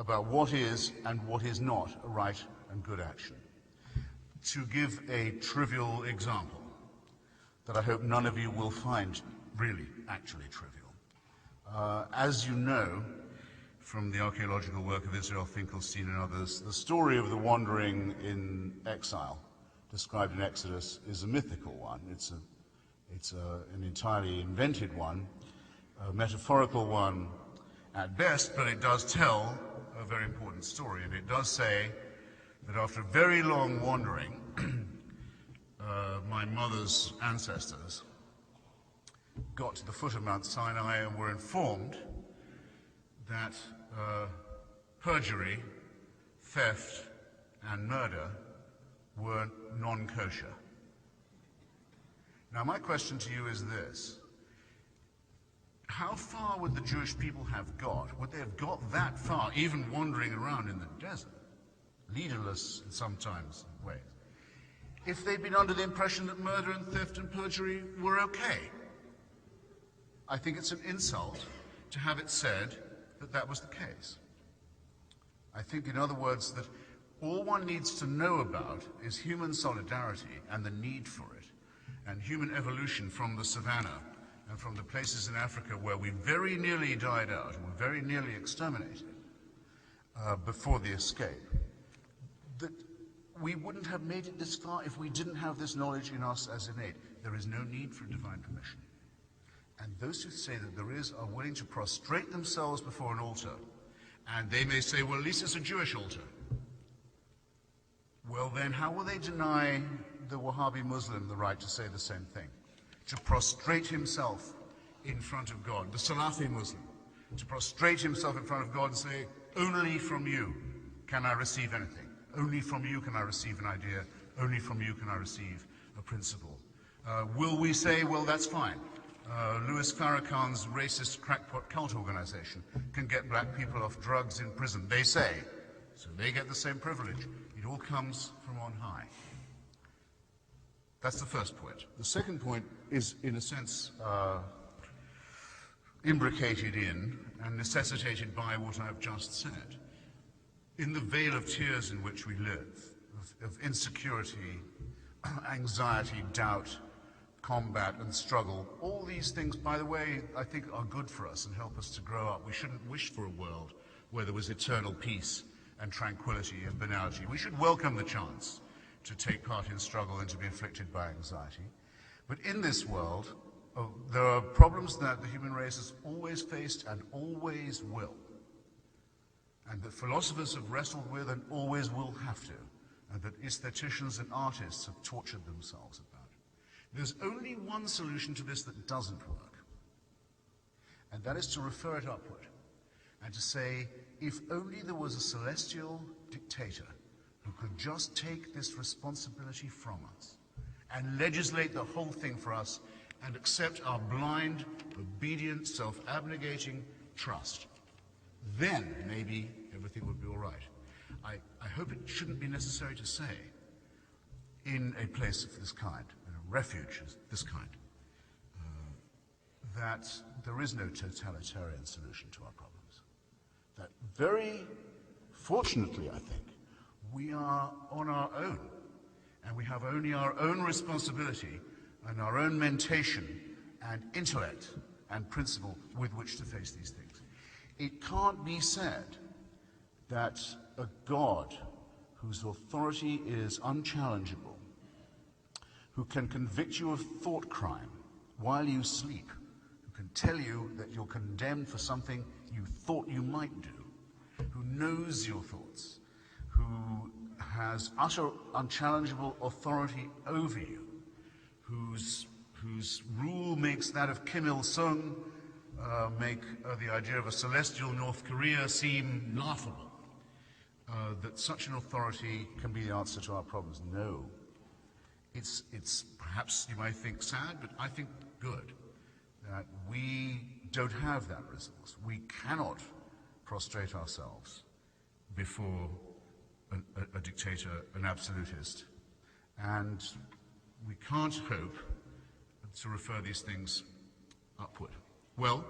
about what is and what is not a right and good action. To give a trivial example that I hope none of you will find really actually trivial. As you know from the archaeological work of Israel Finkelstein and others, the story of the wandering in exile described in Exodus is a mythical one. It's an entirely invented one, a metaphorical one at best, but it does tell a very important story. And it does say that after very long wandering, my mother's ancestors got to the foot of Mount Sinai and were informed that perjury, theft, and murder were non-kosher. Now, my question to you is this. How far would the Jewish people have got? Would they have got that far, even wandering around in the desert, leaderless in sometimes ways, if they'd been under the impression that murder and theft and perjury were okay? I think it's an insult to have it said that that was the case. I think, in other words, that all one needs to know about is human solidarity and the need for it, and human evolution from the savannah and from the places in Africa where we very nearly died out and were very nearly exterminated before the escape, that we wouldn't have made it this far if we didn't have this knowledge in us as innate. There is no need for divine permission. And those who say that there is are willing to prostrate themselves before an altar. And they may say, well, at least it's a Jewish altar. Well, then how will they deny the Wahhabi Muslim the right to say the same thing? To prostrate himself in front of God. The Salafi Muslim, to prostrate himself in front of God and say, only from you can I receive anything. Only from you can I receive an idea. Only from you can I receive a principle. Will we say, well, that's fine. Louis Farrakhan's racist crackpot cult organization can get black people off drugs in prison, they say, so they get the same privilege. It all comes from on high. That's the first point. The second point is, in a sense, imbricated in and necessitated by what I've just said. In the veil of tears in which we live, of insecurity, anxiety, doubt, combat and struggle, all these things, by the way, I think are good for us and help us to grow up. We shouldn't wish for a world where there was eternal peace and tranquility and banality. We should welcome the chance to take part in struggle and to be afflicted by anxiety. But in this world, there are problems that the human race has always faced and always will, and that philosophers have wrestled with and always will have to, and that aestheticians and artists have tortured themselves about. There's only one solution to this that doesn't work, and that is to refer it upward and to say, if only there was a celestial dictator who could just take this responsibility from us and legislate the whole thing for us and accept our blind, obedient, self-abnegating trust, then maybe everything would be all right. I hope it shouldn't be necessary to say, in a place of this kind, in a refuge of this kind, that there is no totalitarian solution to our problems. That very fortunately, I think, we are on our own, and we have only our own responsibility and our own mentation and intellect and principle with which to face these things. It can't be said that a God whose authority is unchallengeable, who can convict you of thought crime while you sleep, who can tell you that you're condemned for something you thought you might do, who knows your thoughts, who has utter unchallengeable authority over you, whose rule makes that of Kim Il-sung make the idea of a celestial North Korea seem laughable, that such an authority can be the answer to our problems. No. It's perhaps, you might think, sad, but I think good, that we don't have that resource. We cannot prostrate ourselves before a dictator, an absolutist, and we can't hope to refer these things upward. Well,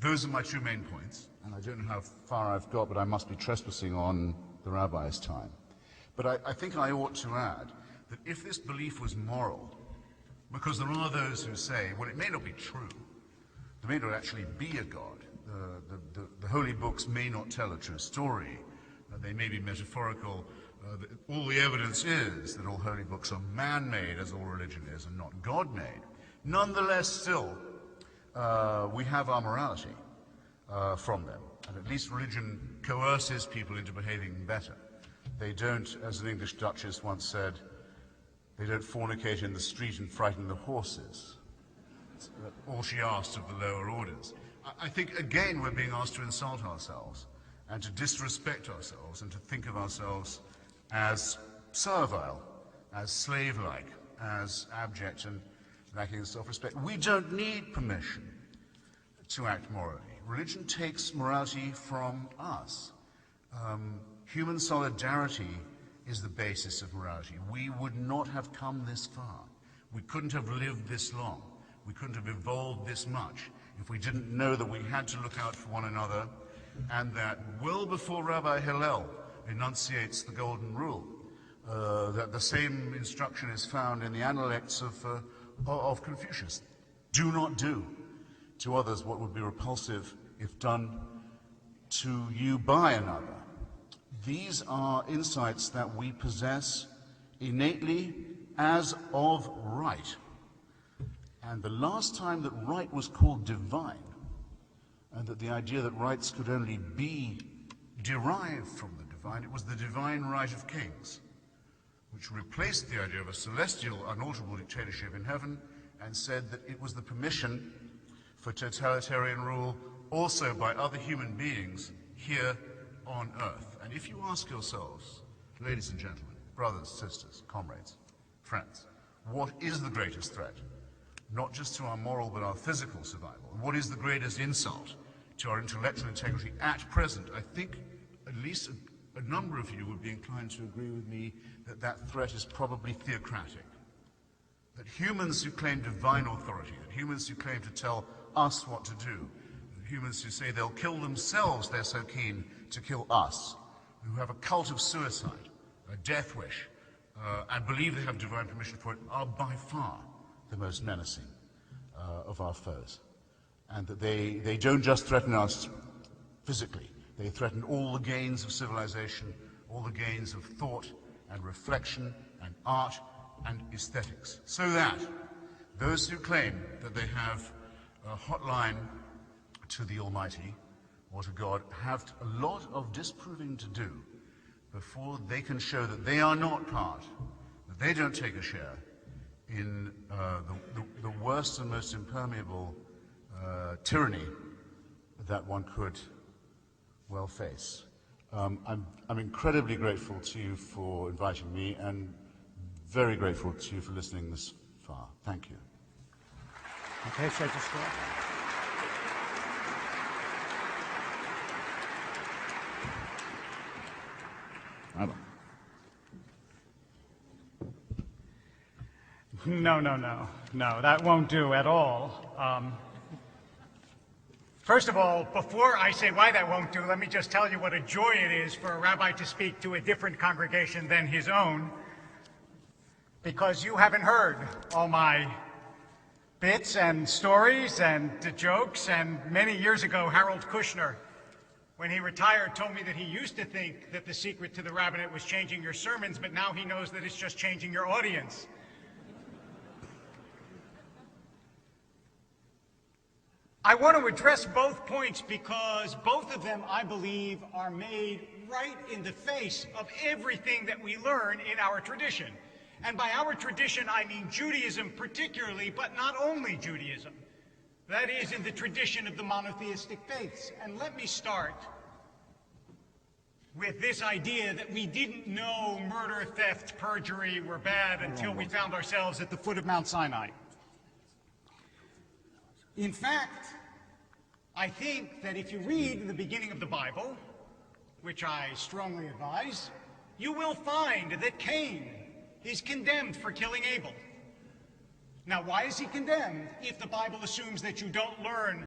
those are my two main points, and I don't know how far I've got, but I must be trespassing on the rabbi's time. But I think I ought to add that if this belief was moral, because there are those who say, well, it may not be true, there may not actually be a God, the holy books may not tell a true story, they may be metaphorical, all the evidence is that all holy books are man-made, as all religion is, and not God-made. Nonetheless, still, we have our morality from them, and at least religion coerces people into behaving better. They don't, as an English duchess once said, they don't fornicate in the street and frighten the horses. That's all she asked of the lower orders. I think, again, we're being asked to insult ourselves and to disrespect ourselves and to think of ourselves as servile, as slave-like, as abject and lacking in self-respect. We don't need permission to act morally. Religion takes morality from us. Human solidarity is the basis of morality. We would not have come this far. We couldn't have lived this long. We couldn't have evolved this much if we didn't know that we had to look out for one another, and that well before Rabbi Hillel enunciates the golden rule, that the same instruction is found in the Analects of Confucius. Do not do to others what would be repulsive if done to you by another. These are insights that we possess innately as of right. And the last time that right was called divine, and that the idea that rights could only be derived from the divine, it was the divine right of kings, which replaced the idea of a celestial, unalterable dictatorship in heaven and said that it was the permission for totalitarian rule also by other human beings here on earth. And if you ask yourselves, ladies and gentlemen, brothers, sisters, comrades, friends, what is the greatest threat? Not just to our moral but our physical survival. And what is the greatest insult to our intellectual integrity at present? I think at least a number of you would be inclined to agree with me that that threat is probably theocratic. That humans who claim divine authority, that humans who claim to tell us what to do, that humans who say they'll kill themselves, they're so keen to kill us, who have a cult of suicide, a death wish, and believe they have divine permission for it, are by far the most menacing of our foes. And that they don't just threaten us physically, they threaten all the gains of civilization, all the gains of thought and reflection and art and aesthetics. So that those who claim that they have a hotline to the Almighty or to God have a lot of disproving to do before they can show that they are not part, that they don't take a share in the worst and most impermeable tyranny that one could well face. I'm incredibly grateful to you for inviting me, and very grateful to you for listening this far. Thank you. Okay, should I just go? No, that won't do at all. First of all, before I say why that won't do, let me just tell you what a joy it is for a rabbi to speak to a different congregation than his own, because you haven't heard all my bits and stories and jokes. And many years ago, Harold Kushner, when he retired, told me that he used to think that the secret to the rabbinate was changing your sermons, but now he knows that it's just changing your audience. I want to address both points because both of them, I believe, are made right in the face of everything that we learn in our tradition. And by our tradition, I mean Judaism particularly, but not only Judaism. That is, in the tradition of the monotheistic faiths. And let me start with this idea that we didn't know murder, theft, perjury were bad until we found ourselves at the foot of Mount Sinai. In fact, I think that if you read in the beginning of the Bible, which I strongly advise, you will find that Cain is condemned for killing Abel. Now, why is he condemned if the Bible assumes that you don't learn